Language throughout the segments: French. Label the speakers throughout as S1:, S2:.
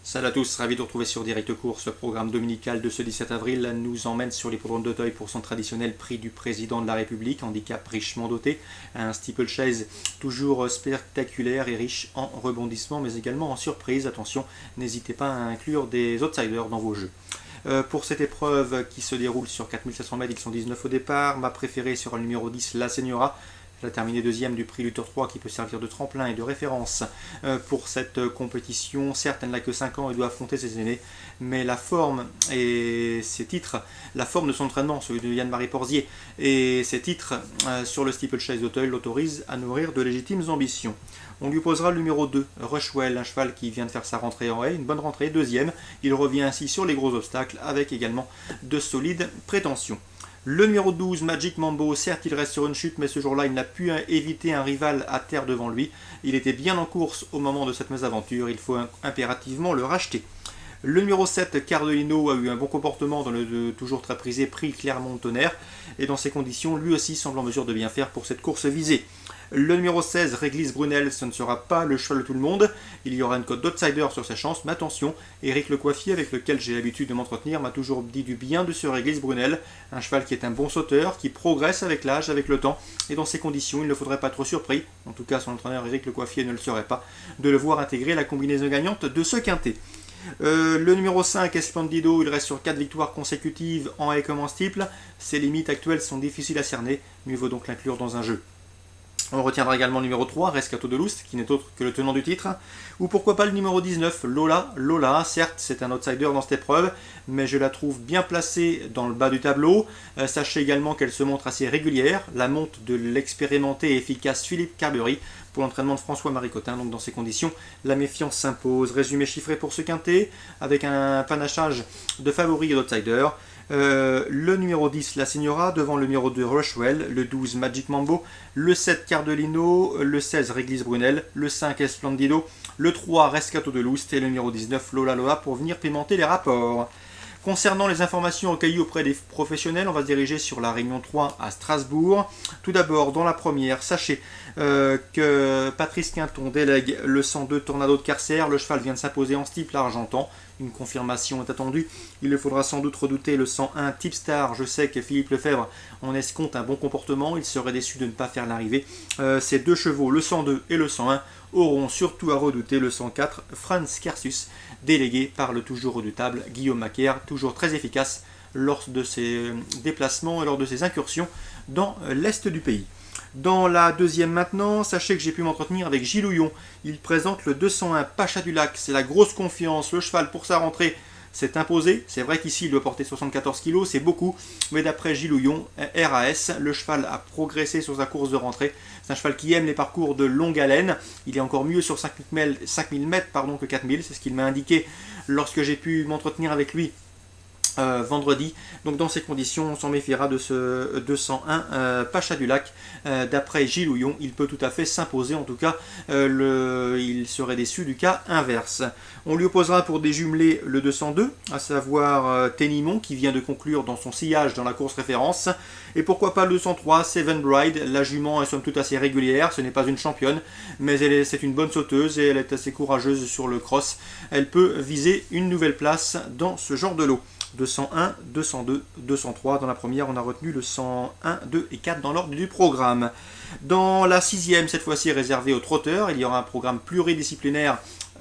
S1: Salut à tous, ravi de vous retrouver sur Direct Course. Le programme dominical de ce 17 avril nous emmène sur l'hippodrome d'Auteuil pour son traditionnel prix du président de la République, handicap richement doté, un steeplechase toujours spectaculaire et riche en rebondissements mais également en surprises. Attention, n'hésitez pas à inclure des outsiders dans vos jeux. Pour cette épreuve qui se déroule sur 4700 mètres, ils sont 19 au départ. Ma préférée sera le numéro 10, La Señora. Elle a terminé deuxième du prix Luther 3 qui peut servir de tremplin et de référence pour cette compétition. Certes, elle n'a que 5 ans et doit affronter ses aînés, mais la forme et ses titres, la forme de son entraînement, celui de Yann-Marie Porzier, et ses titres sur le steeplechase d'Auteuil l'autorisent à nourrir de légitimes ambitions. On lui posera le numéro 2, Rushwell, un cheval qui vient de faire sa rentrée en haie, une bonne rentrée, deuxième. Il revient ainsi sur les gros obstacles avec également de solides prétentions. Le numéro 12, Magic Mambo, certes il reste sur une chute, mais ce jour-là il n'a pu éviter un rival à terre devant lui. Il était bien en course au moment de cette mésaventure, il faut impérativement le racheter. Le numéro 7, Cardelino, a eu un bon comportement dans le toujours très prisé prix Clermont-Tonnerre, et dans ces conditions, lui aussi semble en mesure de bien faire pour cette course visée. Le numéro 16, Réglisse Brunel, ce ne sera pas le cheval de tout le monde. Il y aura une cote d'outsider sur sa chance, mais attention, Éric Le Coiffier, avec lequel j'ai l'habitude de m'entretenir, m'a toujours dit du bien de ce Réglisse Brunel. Un cheval qui est un bon sauteur, qui progresse avec l'âge, avec le temps, et dans ces conditions, il ne faudrait pas être surpris, en tout cas son entraîneur Éric Le Coiffier ne le serait pas, de le voir intégrer la combinaison gagnante de ce quintet. Le numéro 5, Esplendido, il reste sur 4 victoires consécutives en haie comme en steeple. Ses limites actuelles sont difficiles à cerner, mieux vaut donc l'inclure dans un jeu. On retiendra également le numéro 3, Rescato de Lust, qui n'est autre que le tenant du titre. Ou pourquoi pas le numéro 19, Lola. Lola, certes, c'est un outsider dans cette épreuve, mais je la trouve bien placée dans le bas du tableau. Sachez également qu'elle se montre assez régulière. La monte de l'expérimenté et efficace Philippe Carberry pour l'entraînement de François-Marie Cotin. Donc dans ces conditions, la méfiance s'impose. Résumé chiffré pour ce quintet, avec un panachage de favoris et d'outsiders. Le numéro 10, La Señora, devant le numéro 2, Rushwell, le 12, Magic Mambo, le 7, Cardelino, le 16, Réglisse Brunel, le 5, Esplendido, le 3, Rescato de Lust et le numéro 19, Lola Loa pour venir pimenter les rapports. Concernant les informations recueillies auprès des professionnels, on va se diriger sur la Réunion 3 à Strasbourg. Tout d'abord, dans la première, sachez que Patrice Quinton délègue le 102 Tornado de Carcère. Le cheval vient de s'imposer en steeple à Argentan. Une confirmation est attendue. Il ne faudra sans doute redouter le 101 Tipstar. Je sais que Philippe Lefebvre en escompte un bon comportement. Il serait déçu de ne pas faire l'arrivée. Ces deux chevaux, le 102 et le 101, auront surtout à redouter le 104 Franz Kersus, délégué par le toujours redoutable Guillaume Macaire, toujours très efficace lors de ses déplacements et lors de ses incursions dans l'est du pays. Dans la deuxième maintenant, sachez que j'ai pu m'entretenir avec Gilles Houillon. Il présente le 201 Pacha du Lac, c'est la grosse confiance, le cheval pour sa rentrée s'est imposé. C'est vrai qu'ici il doit porter 74 kg, c'est beaucoup, mais d'après Gilles Houillon, RAS, le cheval a progressé sur sa course de rentrée. C'est un cheval qui aime les parcours de longue haleine. Il est encore mieux sur 5000 mètres que 4000, c'est ce qu'il m'a indiqué lorsque j'ai pu m'entretenir avec lui vendredi. Donc dans ces conditions, on s'en méfiera de ce 201 Pacha du Lac. D'après Gilles Houillon, il peut tout à fait s'imposer. En tout cas, il serait déçu du cas inverse. On lui opposera pour des jumelés le 202, à savoir Ténimont, qui vient de conclure dans son sillage dans la course référence. Et pourquoi pas le 203, Seven Bride. La jument est somme toute assez régulière, ce n'est pas une championne, mais c'est une bonne sauteuse et elle est assez courageuse sur le cross. Elle peut viser une nouvelle place dans ce genre de lot. 201, 202, 203. Dans la première, on a retenu le 101, 2 et 4 dans l'ordre du programme. Dans la sixième, cette fois-ci réservée aux trotteurs, il y aura un programme pluridisciplinaire,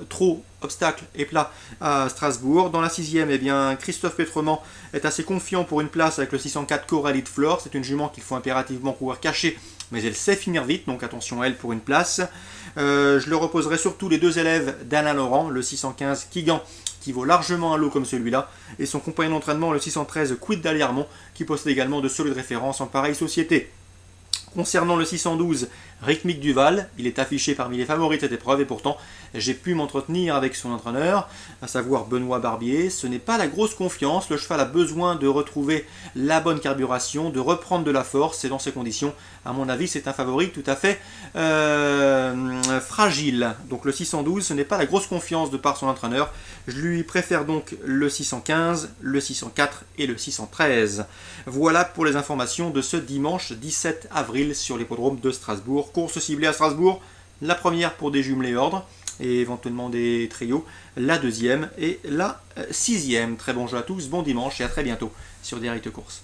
S1: trot, obstacle et plat à Strasbourg. Dans la sixième, eh bien, Christophe Pétrement est assez confiant pour une place avec le 604 Coralie de Flore. C'est une jument qu'il faut impérativement pouvoir cacher, mais elle sait finir vite, donc attention à elle pour une place. Je le reposerai surtout les deux élèves d'Alain Laurent, le 615 Kigan, qui vaut largement un lot comme celui-là, et son compagnon d'entraînement, le 613 Quid d'Aliermont, qui possède également de solides références en pareille société. Concernant le 612, Rythmique Duval, il est affiché parmi les favoris de cette épreuve et pourtant j'ai pu m'entretenir avec son entraîneur, à savoir Benoît Barbier. Ce n'est pas la grosse confiance, le cheval a besoin de retrouver la bonne carburation, de reprendre de la force et dans ces conditions, à mon avis, c'est un favori tout à fait fragile. Donc le 612, ce n'est pas la grosse confiance de par son entraîneur. Je lui préfère donc le 615, le 604 et le 613. Voilà pour les informations de ce dimanche 17 avril sur l'hippodrome de Strasbourg. Course ciblée à Strasbourg, la première pour des jumelés ordres. et éventuellement des trios, la deuxième et la sixième. Très bon jeu à tous, bon dimanche et à très bientôt sur Direct Course.